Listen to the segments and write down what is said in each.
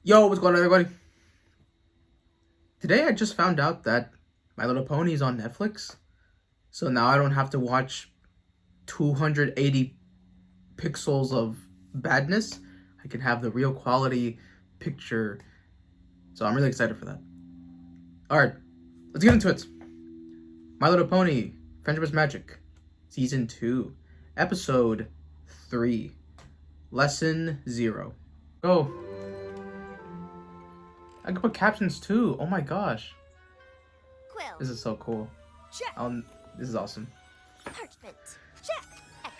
Yo, what's going on, everybody? Today I just found out that My Little Pony is on Netflix. So now I don't have to watch 280 pixels of badness. I can have the real quality picture. So I'm really excited for that. Alright, let's get into it. My Little Pony, Friendship is Magic, Season 2, Episode 3, Lesson 0. Go. I can put captions too. Oh my gosh. Quill. This is so cool. Check. This is awesome. Parchment. Check.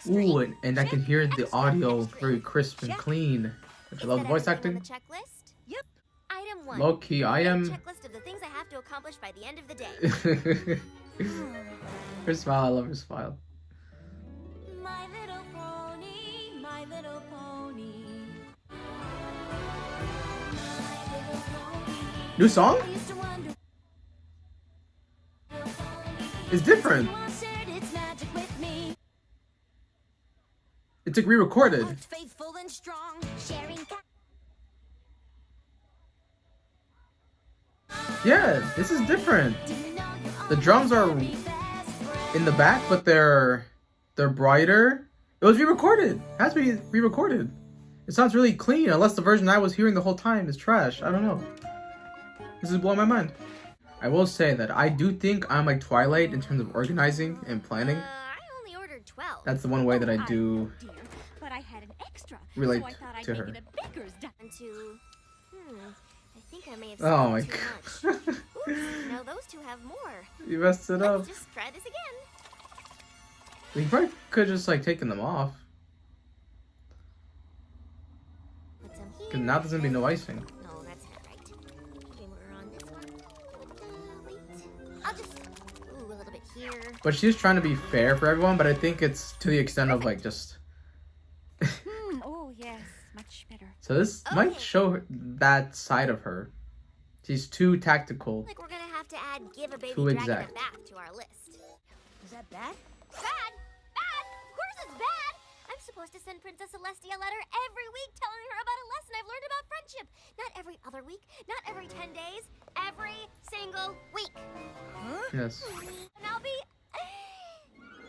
Ooh, and I can hear the audio very crisp and Check. clean. Which I love the voice acting. On the checklist? Yep. Item 1. Low key, I am. Checklist of the things I have to accomplish by the end of the day. Her smile, I love her smile. My little pony, my little pony. New song? It's different. It's like re-recorded. Yeah, this is different. The drums are in the back, but they're brighter. It was re-recorded. It has to be re-recorded. It sounds really clean, unless the version I was hearing the whole time is trash. I don't know. This is blowing my mind. I will say that I do think I'm like Twilight in terms of organizing and planning. I only ordered 12. That's the one way that I do but I had an extra, relate so I thought I'd to make her. it a baker's dozen. And to, I think I may have Oh my too god. much. Oops, no, those two have more. You messed it up. Let's just try this again. We probably could just like taken them off. Put some here. Cause now there's gonna be no icing. No, that's not right. Okay, we're on this one. Wait. I'll just, a little bit here. But she's trying to be fair for everyone, but I think it's to the extent of like just. Oh yes, much better. So this might show that side of her. She's too tactical. Like we're gonna have to add give a baby Too dragon exact. a bath to our list. Is that bad? Bad? Bad? Of course it's bad! I'm supposed to send Princess Celestia a letter every week telling her about a lesson I've learned about friendship. Not every other week, not every 10 days, every single week. Huh? Yes. And I'll be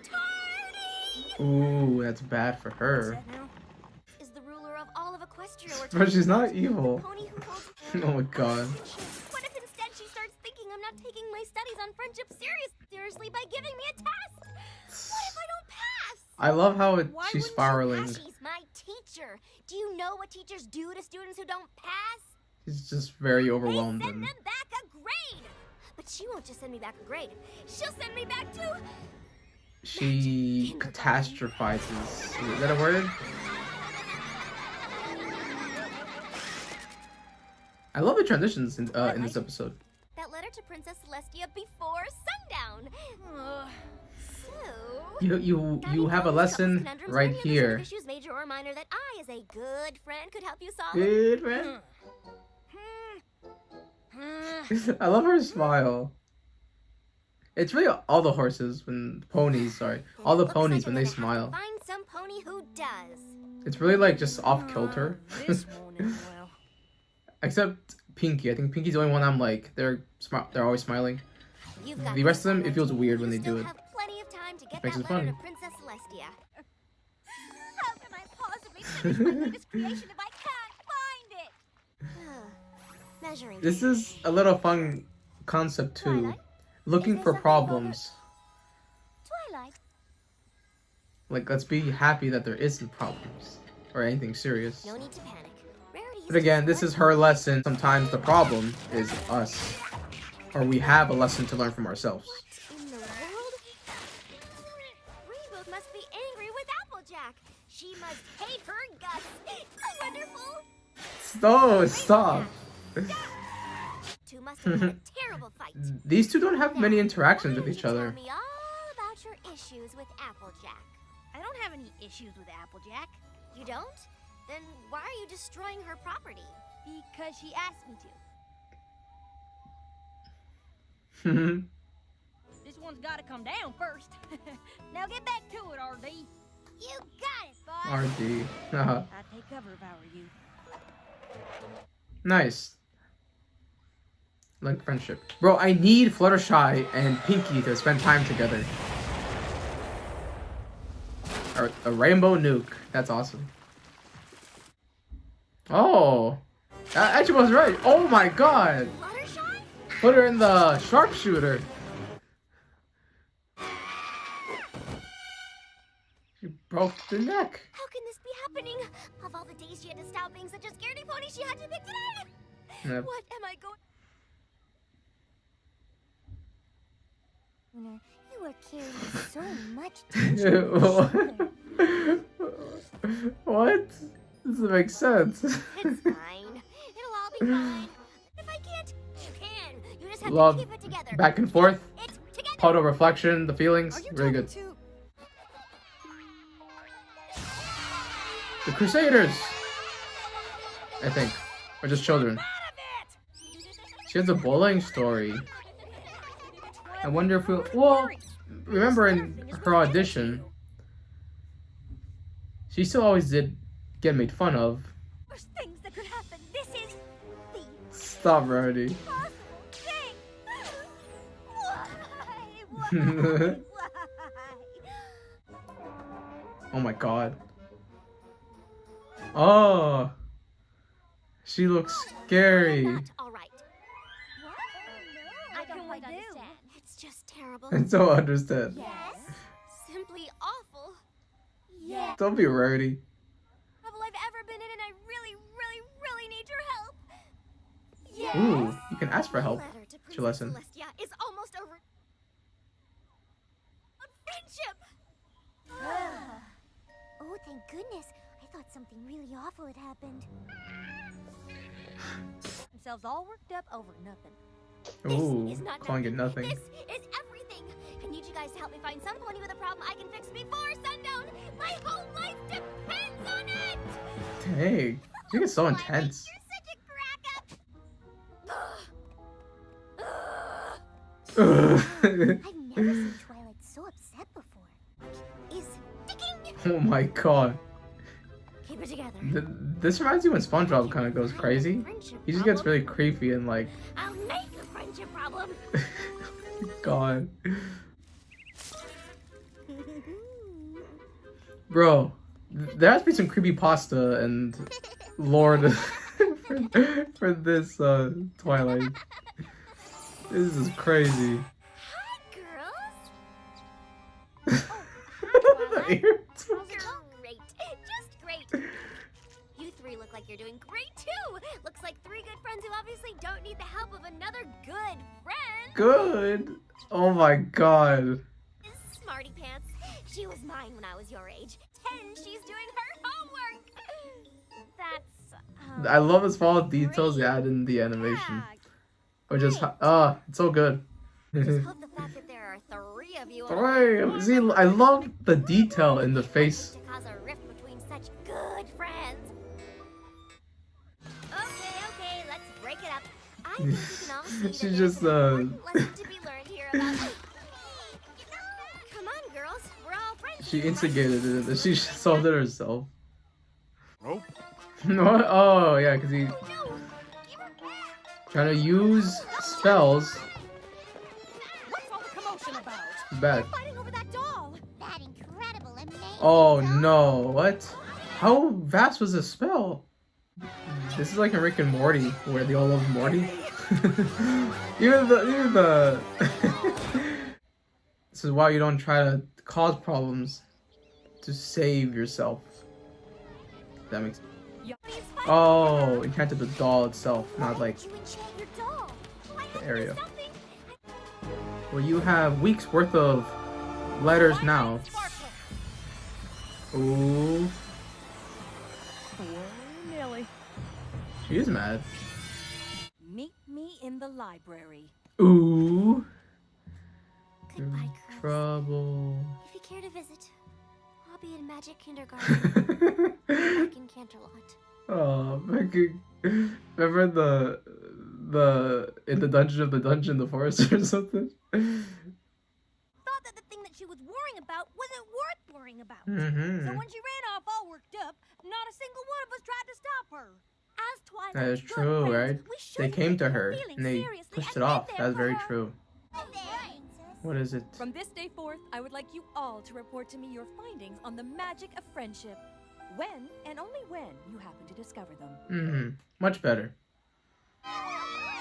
tardy! Ooh, that's bad for her. What's that now? Is the ruler of all of Equestria. But she's not evil. Pony who holds Oh my god. What if instead she starts thinking I'm not taking my studies on friendship seriously by giving me a test? What if I don't pass? I love how Why she's wouldn't you spiraling. pass? She's my teacher. Do you know what teachers do to students who don't pass? She's just very They overwhelmed. send And them back a grade. But she won't just send me back a grade. She'll send me back to... she catastrophizes. Is that a word? I love the transitions in this episode. That letter to Princess Celestia before sundown. So... You have a lesson right here. Issues major or minor that I, as a good friend, could help you solve. Good man. I love her smile. It's really all the horses when ponies, sorry. All the Looks ponies like when I'm they gonna have to smile. Find some pony who does. It's really like just off kilter. This won't end well. Except Pinky. I think Pinky's the only one I'm like they're always smiling. You've got The rest of them, this it feels one. weird when You they do still it. have plenty of time to get Makes that it letter funny. to Princess Celestia. How can I possibly finish my latest creation if I can't find it? Measuring. This tape. is a little fun concept too. Twilight? Looking Is for there something problems. Twilight. Like let's be happy that there isn't problems or anything serious. No need to panic. Rarity But again, this is her lesson. Sometimes the problem is us. Or we have a lesson to learn from ourselves. What in the world? Rainbow must be angry with Applejack. She must hate her guts. Wonderful. Stop. Two must have had a terrible fight. These two don't have many interactions Why with don't each you other. Tell me all about your issues with Applejack. I don't have any issues with Applejack You don't? Then why are you destroying her property? because she asked me to. This one's got to come down first. Now get back to it, RD. You got it, boss. RD. I'd take cover if I were you. Nice. Like friendship. Bro, I need Fluttershy and Pinky to spend time together. Or a rainbow nuke. That's awesome. Oh. That actually was right. Oh my god. Fluttershy? Put her in the sharpshooter. She broke the neck. How can this be happening? Of all the days she had to stop being such a scaredy pony, she had to pick today. Yep. What am I going? You were carrying so much tension on your shoulder. What? Doesn't make sense. It's fine. It'll all be fine. If I can't, you can. You just have Love to keep it together. back and forth. It together. Auto reflection, the feelings, really good. The Crusaders, I think, or just children. She has a bullying story. I wonder if well, remember in her audition, she still always did get made fun of. Worst things that could happen. This is the Stop, Rarity. possible thing. Why? Oh my god. Oh, she looks scary. Not all right. What? I don't quite understand. It's just terrible. I don't understand. Yes. Simply awful. Yeah. Don't be Rarity. Trouble I've ever been in, and I really, really, really need your help. Yes. Ooh, you can ask for help. Letter to Princess lesson. Celestia is almost over. Friendship. Oh, thank goodness. I thought something really awful had happened. Themselves all worked up over nothing. Ooh, This is not calling it nothing. This is everything. I need you guys to help me find some pony with a problem I can fix before sundown. My whole life depends on it. Dang, she gets so Twilight, intense. You're such a crack up. I've never seen Twilight so upset before. Is sticking. Oh my god. Keep it together. This reminds me when SpongeBob kind of goes crazy. He just gets really creepy and like, I'll make a friendship problem. god. Bro, there has to be some creepypasta and lore for this Twilight. This is crazy. Hi, girls. The ear took- Oh, great. Just great. You three look like you're doing great, too. Looks like three good friends who obviously don't need the help of another good friend. Good. Oh my god. Smarty Pants. She was mine when I was your age. 10, she's doing her homework. That's... I love the small details they add in the animation. Or just, it's so good. Just hope the fact that there are three of you Right. See, I love the detail in the face. to cause a rift between such good friends. Okay, let's break it up. I think we can all see that She's there's just, an important lesson to be learned here about. Come on, girls. We're all friends. She here, right? instigated it. She solved it herself. Nope. What? Oh, yeah, because he No, give her back. trying to use spells. What's all the commotion about? Bad. Fighting over that doll. That incredible, amazing. Oh no, what? How vast was this spell? This is like a Rick and Morty, where they all love Morty. even the This is why you don't try to cause problems to save yourself. That makes Oh, enchanted the doll itself, not like You enchant your doll. Oh, I have the to do area. something. Well, you have weeks worth of letters now. Ooh, Millie. she is mad. Meet me in the library. Ooh, you're Goodbye, in girls. trouble. If you care to visit, I'll be in magic kindergarten. Back in Canterlot. Oh, Becky. Remember the in the dungeon of the dungeon, the forest or something? Thought that the thing that she was worrying about wasn't worth worrying about. So Mm-hmm. when she ran off all worked up, not a single one of us tried to stop her. As Twilight's That is good true, friends, right? we should They came take to her her feelings and they seriously pushed and it be off. there That's for very her. true. What is it? From this day forth, I would like you all to report to me your findings on the magic of friendship. When, and only when, you happen to discover them. Mm-hmm. Much better.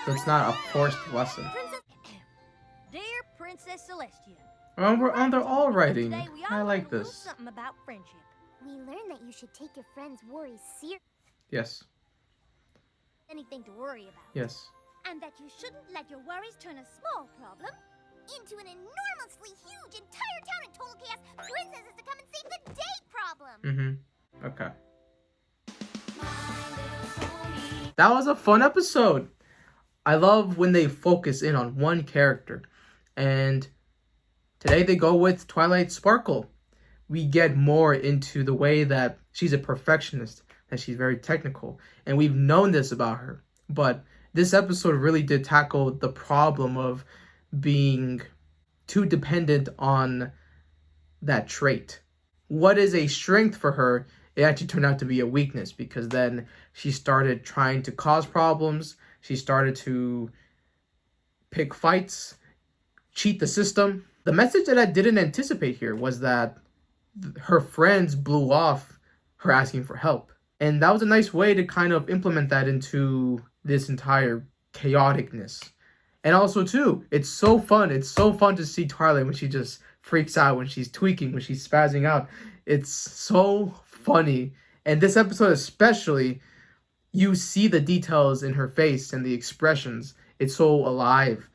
So it's not a forced lesson. Dear Princess Celestia, They're all writing. today we I all like learned a little this. something about friendship. We learned that you should take your friends' worries seriously. Yes. Anything to worry about. Yes. And that you shouldn't let your worries turn a small problem Into an enormously huge entire town in total chaos. Princess is to come and save the day problem. Mm-hmm. Okay. That was a fun episode. I love when they focus in on one character. And today they go with Twilight Sparkle. We get more into the way that she's a perfectionist, that she's very technical. And we've known this about her. But this episode really did tackle the problem of being too dependent on that trait. What is a strength for her, it actually turned out to be a weakness, because then she started trying to cause problems. She started to pick fights, cheat the system. The message that I didn't anticipate here was that her friends blew off her asking for help. And that was a nice way to kind of implement that into this entire chaoticness. And also, too, it's so fun. It's so fun to see Twilight when she just freaks out, when she's tweaking, when she's spazzing out. It's so funny. And this episode especially, you see the details in her face and the expressions. It's so alive.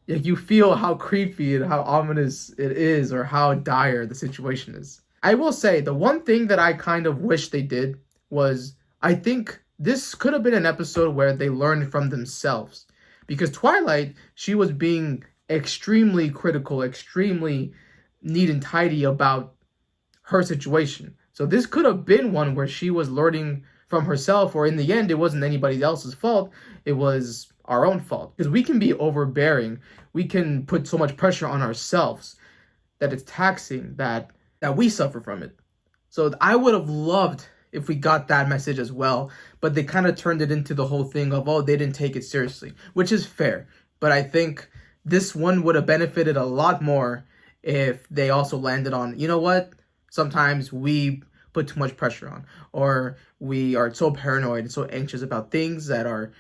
Like, you feel how creepy and how ominous it is, or how dire the situation is. I will say, the one thing that I kind of wish they did was, I think this could have been an episode where they learned from themselves. Because Twilight, she was being extremely critical, extremely neat and tidy about her situation. So this could have been one where she was learning from herself, or in the end, it wasn't anybody else's fault. It was our own fault. Because we can be overbearing. We can put so much pressure on ourselves that it's taxing, that we suffer from it. So I would have loved if we got that message as well, but they kind of turned it into the whole thing of, oh, they didn't take it seriously, which is fair. But I think this one would have benefited a lot more if they also landed on, you know what, sometimes we put too much pressure on, or we are so paranoid and so anxious about things that are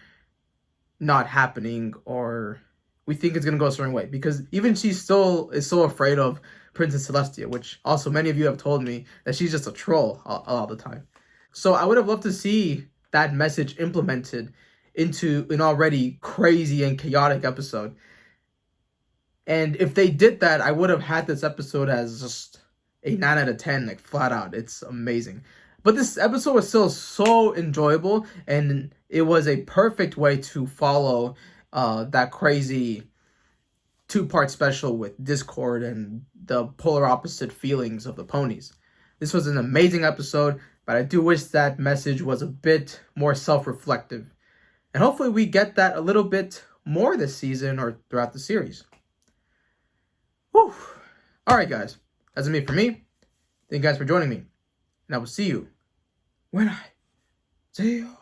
not happening, or we think it's going to go a certain way. Because even she still is so afraid of Princess Celestia, which also many of you have told me that she's just a troll all the time. So I would have loved to see that message implemented into an already crazy and chaotic episode. And if they did that, I would have had this episode as just a 9 out of 10, like flat out. It's amazing. But this episode was still so enjoyable, and it was a perfect way to follow that crazy 2-part special with Discord and the polar opposite feelings of the ponies. This was an amazing episode, but I do wish that message was a bit more self-reflective. And hopefully we get that a little bit more this season or throughout the series. Whew. Alright guys, that's it for me. Thank you guys for joining me. And I will see you when I see you.